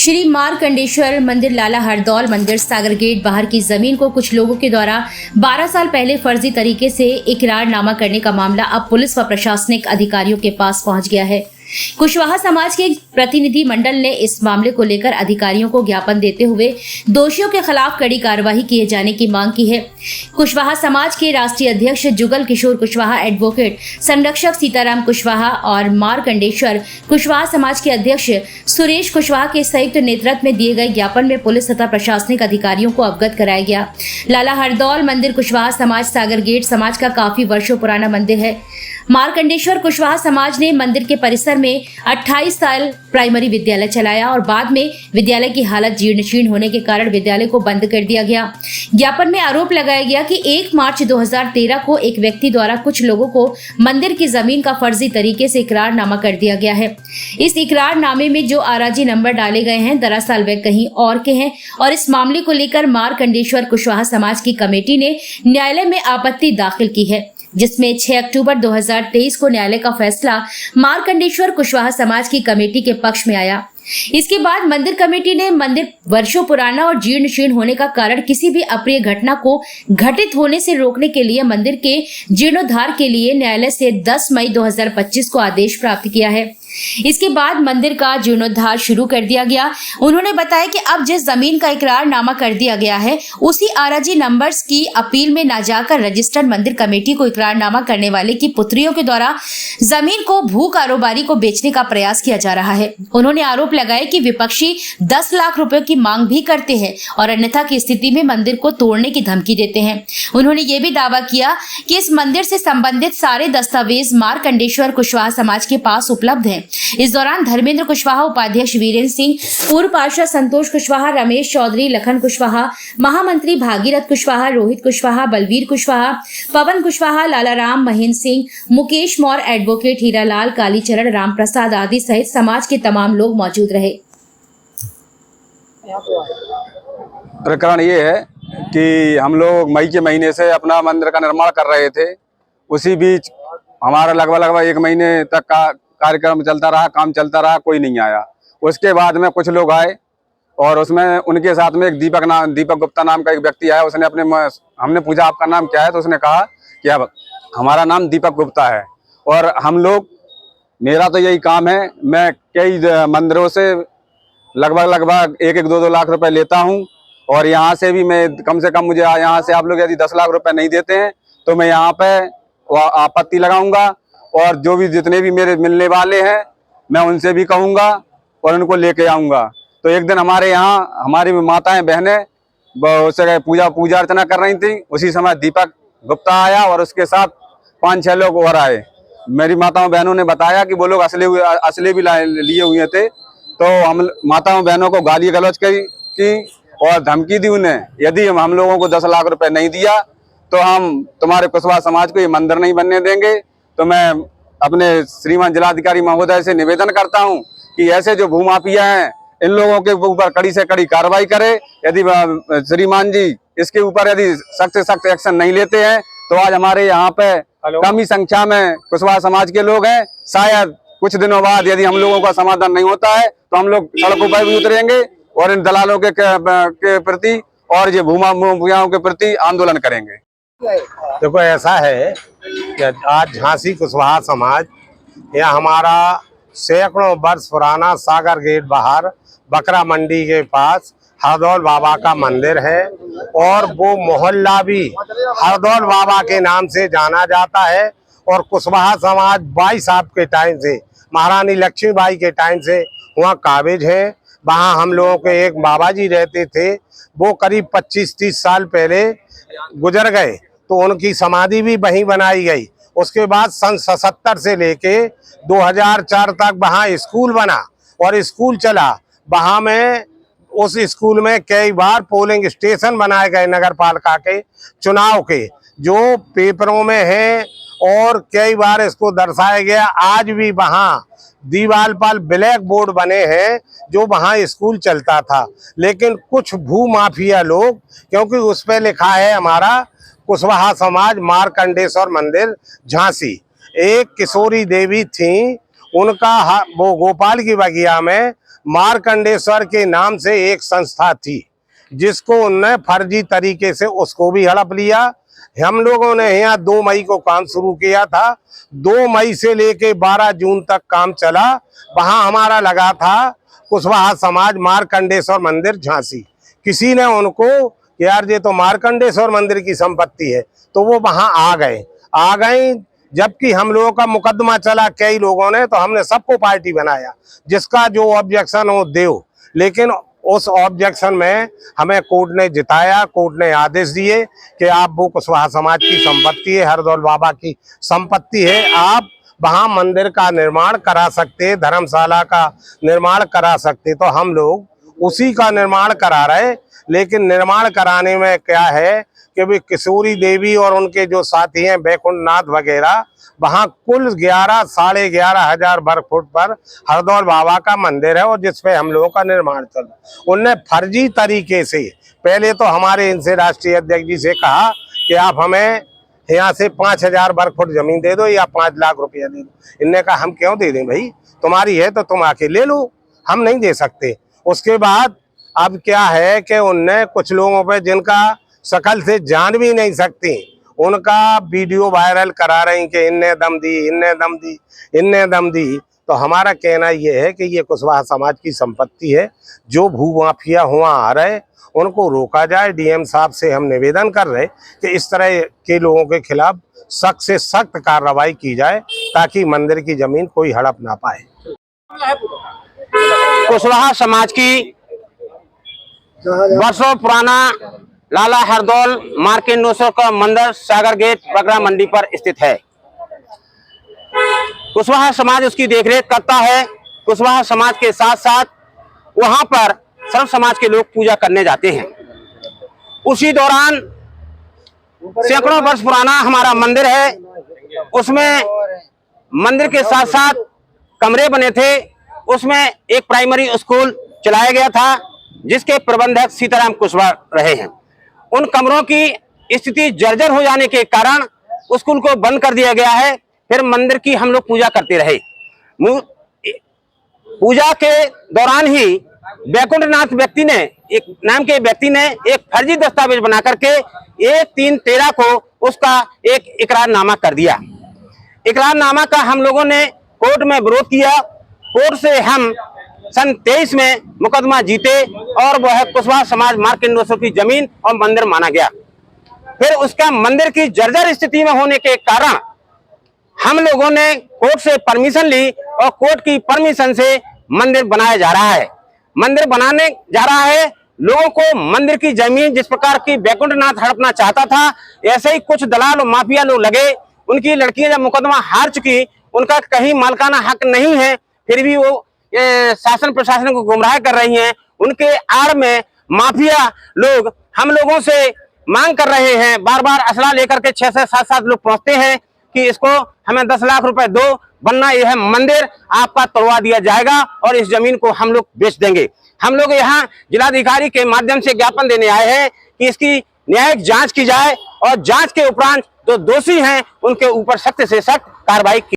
श्री मार्कंडेश्वर मंदिर लाला हरदौल मंदिर सागर गेट बाहर की जमीन को कुछ लोगों के द्वारा 12 साल पहले फर्जी तरीके से इकरारनामा करने का मामला अब पुलिस व प्रशासनिक अधिकारियों के पास पहुंच गया है। कुशवाहा समाज के प्रतिनिधि मंडल ने इस मामले को लेकर अधिकारियों को ज्ञापन देते हुए दोषियों के खिलाफ कड़ी कार्रवाई किए जाने की मांग की है। कुशवाहा समाज के राष्ट्रीय अध्यक्ष जुगल किशोर कुशवाहा, एडवोकेट संरक्षक सीताराम कुशवाहा और मार्कंडेश्वर कुशवाहा समाज के अध्यक्ष सुरेश कुशवाहा के संयुक्त नेतृत्व में दिए गए ज्ञापन में पुलिस तथा प्रशासनिक अधिकारियों को अवगत कराया गया। लाला हरदौल मंदिर कुशवाहा समाज सागर गेट समाज का काफी वर्षों पुराना मंदिर है। मार्कंडेश्वर कुशवाहा समाज ने मंदिर के परिसर में 28 साल प्राइमरी विद्यालय चलाया और बाद में विद्यालय की हालत जीर्ण शीर्ण होने के कारण विद्यालय को बंद कर दिया गया। ज्ञापन में आरोप लगाया गया कि 1 मार्च 2013 को एक व्यक्ति द्वारा कुछ लोगों को मंदिर की जमीन का फर्जी तरीके से इकरारनामा कर दिया गया है। इस इकरारनामे में जो आराजी नंबर डाले गए हैं दरअसल वे कहीं और के हैं और इस मामले को लेकर मार्कंडेश्वर कुशवाहा समाज की कमेटी ने न्यायालय में आपत्ति दाखिल की है, जिसमें 6 अक्टूबर 2023 को न्यायालय का फैसला मार्कंडेश्वर कुशवाहा समाज की कमेटी के पक्ष में आया। इसके बाद मंदिर कमेटी ने मंदिर वर्षों पुराना और जीर्ण शीर्ण होने का कारण किसी भी अप्रिय घटना को घटित होने से रोकने के लिए मंदिर के जीर्णोद्धार के लिए न्यायालय से 10 मई 2025 को आदेश प्राप्त किया है। इसके बाद मंदिर का जीर्णोद्धार शुरू कर दिया गया। उन्होंने बताया कि अब जिस जमीन का इकरारनामा कर दिया गया है उसी आराजी नंबर्स की अपील में न जाकर रजिस्टर्ड मंदिर कमेटी को इकरारनामा करने वाले की पुत्रियों के द्वारा जमीन को भू कारोबारी को बेचने का प्रयास किया जा रहा है। उन्होंने आरोप लगाया कि विपक्षी 10 लाख रुपए की मांग भी करते हैं और अन्यथा की स्थिति में मंदिर को तोड़ने की धमकी देते हैं। उन्होंने ये भी दावा किया कि इस मंदिर से संबंधित सारे दस्तावेज मार्कंडेश्वर कुशवाहा समाज के पास उपलब्ध हैं। इस दौरान धर्मेंद्र कुशवाहा, उपाध्यक्ष वीरेंद्र सिंह, पूर्व पार्षद संतोष कुशवाहा, रमेश चौधरी, लखन कुशवाहा, महामंत्री भागीरथ कुशवाहा, रोहित कुशवाहा, बलवीर कुशवाहा, पवन कुशवाहा, लालाराम, महेंद्र सिंह, मुकेश मौर्य, एडवोकेट हीरालाल, कालीचरण, राम प्रसाद आदि सहित समाज के तमाम लोग मौजूद रहे। प्रकरण ये है कि हम लोग मई के महीने से अपना मंदिर का निर्माण कर रहे थे। उसी बीच हमारा लगभग 1 महीने तक का कार्यक्रम चलता रहा, काम चलता रहा, कोई नहीं आया। उसके बाद में कुछ लोग आए और उसमें उनके साथ में एक दीपक गुप्ता नाम का एक व्यक्ति आया। उसने हमने पूछा आपका नाम क्या है, तो उसने कहा कि अब हमारा नाम दीपक गुप्ता है। और हम लोग, मेरा तो यही काम है, मैं कई मंदिरों से लगभग 1-2 लाख रुपए लेता हूं और यहाँ से भी मैं कम से कम, मुझे यहाँ से आप लोग यदि 10 लाख रुपए नहीं देते हैं तो मैं यहाँ पे आपत्ति लगाऊंगा और जो भी जितने भी मेरे मिलने वाले हैं मैं उनसे भी कहूँगा और उनको लेके आऊँगा। तो एक दिन हमारे यहाँ हमारी माताएं बहनें उससे पूजा अर्चना कर रही थी। उसी समय दीपक गुप्ता आया और उसके साथ 5-6 लोग और आए। मेरी माताओं बहनों ने बताया कि वो लोग असले भी लिए हुए थे। तो हम माताओं बहनों को गाली गलौज की और धमकी दी उन्हें, यदि हम लोगों को 10 लाख रुपए नहीं दिया तो हम तुम्हारे कुशवाहा समाज को ये मंदिर नहीं बनने देंगे। तो मैं अपने श्रीमान जिलाधिकारी महोदय से निवेदन करता हूं कि ऐसे जो भूमाफिया हैं इन लोगों के ऊपर कड़ी से कड़ी कार्रवाई करे। यदि श्रीमान जी इसके ऊपर यदि सख्त से सख्त एक्शन नहीं लेते हैं तो आज हमारे यहाँ पे कम ही संख्या में कुशवाहा समाज के लोग हैं। शायद कुछ दिनों बाद यदि हम लोगों का समाधान नहीं होता है तो हम लोग सड़कों पर भी उतरेंगे और इन दलालों के प्रति और ये भूमाफियाओं के प्रति आंदोलन करेंगे। देखो, ऐसा है कि आज झांसी कुशवाहा समाज, यह हमारा सैकड़ों वर्ष पुराना सागर गेट बाहर बकरा मंडी के पास हरदौल बाबा का मंदिर है और वो मोहल्ला भी हरदौल बाबा के नाम से जाना जाता है। और कुशवाहा समाज 22 साहब के टाइम से, महारानी लक्ष्मीबाई के टाइम से वहाँ काबिज है। वहाँ हम लोगों के एक बाबा जी रहते थे, वो करीब 25-30 साल पहले गुजर गए तो उनकी समाधि भी वहीं बनाई गई। उसके बाद सन 77 से लेके 2004 तक वहाँ स्कूल बना और स्कूल चला। वहाँ में उस स्कूल में कई बार पोलिंग स्टेशन बनाए गए नगर पालिका के चुनाव के, जो पेपरों में है और कई बार इसको दर्शाया गया। आज भी वहाँ दीवार पर ब्लैक बोर्ड बने हैं जो वहाँ स्कूल चलता था। लेकिन कुछ भूमाफिया लोग, क्योंकि उस पर लिखा है हमारा कुशवाहा समाज मार्कंडेश्वर मंदिर झांसी, एक किशोरी देवी थी, उनका वो गोपाल की बगिया में मार्कंडेश्वर के नाम से एक संस्था थी जिसको उनने फर्जी तरीके से उसको भी हड़प लिया। हम लोगों ने यहाँ 2 मई को काम शुरू किया था। 2 मई से लेके 12 जून तक काम चला। वहां हमारा लगा था कुशवाहा समाज मार्कंडेश्वर मंदिर झांसी। किसी ने उनको यार ये तो मार्कंडेश्वर मंदिर की संपत्ति है, तो वो वहां आ गए। जबकि हम लोगों का मुकदमा चला कई लोगों ने, तो हमने सबको पार्टी बनाया, जिसका जो ऑब्जेक्शन हो देव। लेकिन उस ऑब्जेक्शन में हमें कोर्ट ने जिताया। कोर्ट ने आदेश दिए कि आप वो कुशवाहा समाज की संपत्ति है, हरदौल बाबा की संपत्ति है, आप वहां मंदिर का निर्माण करा सकते, धर्मशाला का निर्माण करा सकते। तो हम लोग उसी का निर्माण करा रहे। लेकिन निर्माण कराने में क्या है कि भी किशोरी देवी और उनके जो साथी हैं बैकुंठ नाथ वगैरह, वहां कुल 11,500 वर्ग फुट पर हरदौल बाबा का मंदिर है, और जिसपे हम लोगों का निर्माण चल रहा। उनने फर्जी तरीके से पहले तो हमारे इनसे राष्ट्रीय अध्यक्ष जी से कहा कि आप हमें यहाँ से 5,000 वर्ग फुट जमीन दे दो या 5 लाख रुपया दे दो। इनने कहा हम क्यों दे दें भाई, तुम्हारी है तो तुम आके ले लो, हम नहीं दे सकते। उसके बाद अब क्या है कि उनने कुछ लोगों पे जिनका शकल से जान भी नहीं सकती, उनका वीडियो वायरल करा रही कि इनने दम दी, इनने दम दी, इनने दम दी। तो हमारा कहना ये है कि ये कुशवाहा समाज की संपत्ति है। जो भू माफिया हुआ आ रहे उनको रोका जाए। डीएम साहब से हम निवेदन कर रहे कि इस तरह के लोगों के खिलाफ सख्त से सख्त कार्रवाई की जाए, ताकि मंदिर की जमीन कोई हड़प ना पाए। कुशवाहा समाज की वर्षों पुराना लाला हरदौल मार्कंडेश्वर का मंदिर सागर गेट बकरा मंडी पर स्थित है। कुशवाहा समाज उसकी देखरेख करता है। कुशवाहा समाज के साथ साथ वहां पर सर्व समाज के लोग पूजा करने जाते हैं। उसी दौरान सैकड़ों वर्ष पुराना हमारा मंदिर है, उसमें मंदिर के साथ साथ कमरे बने थे। उसमें एक प्राइमरी स्कूल चलाया गया था, जिसके प्रबंधक सीताराम कुशवाहा रहे हैं। उन कमरों की स्थिति जर्जर हो जाने के कारण स्कूल को बंद कर दिया गया है। फिर मंदिर की हम लोग पूजा करते रहे। पूजा के दौरान ही बैकुंठ नाथ व्यक्ति ने एक फर्जी दस्तावेज बना करके 1/3/13 को उसका एक इकरारनामा कर दिया। इकरारनामा का हम लोगों ने कोर्ट में विरोध किया। कोर्ट से हम सन 23 में मुकदमा जीते और वह कुशवाहा समाज मार्कंडेश्वर की जमीन और मंदिर माना गया। फिर उसका मंदिर की जर्जर स्थिति में होने के कारण हम लोगों ने कोर्ट से परमिशन ली, और कोर्ट की परमिशन से मंदिर बनाया जा रहा है। मंदिर बनाने जा रहा है। लोगों को मंदिर की जमीन जिस प्रकार की बैकुंठ नाथ हड़पना चाहता था, ऐसे ही कुछ दलाल और माफिया लोग लगे। उनकी लड़कियां जब मुकदमा हार चुकी, उनका कहीं मालकाना हक नहीं है, फिर भी वो शासन प्रशासन को गुमराह कर रही हैं। उनके आड़ में माफिया लोग हम लोगों से मांग कर रहे हैं, बार बार असला लेकर के 6 से 7 लोग पहुंचते हैं कि इसको हमें 10 लाख रुपए दो, वरना यह मंदिर आपका तोड़वा दिया जाएगा और इस जमीन को हम लोग बेच देंगे। हम लोग यहाँ जिलाधिकारी के माध्यम से ज्ञापन देने आए हैं कि इसकी न्यायिक जांच की जाए, और जांच के उपरांत जो दोषी हैं उनके ऊपर सख्त से सख्त कार्रवाई की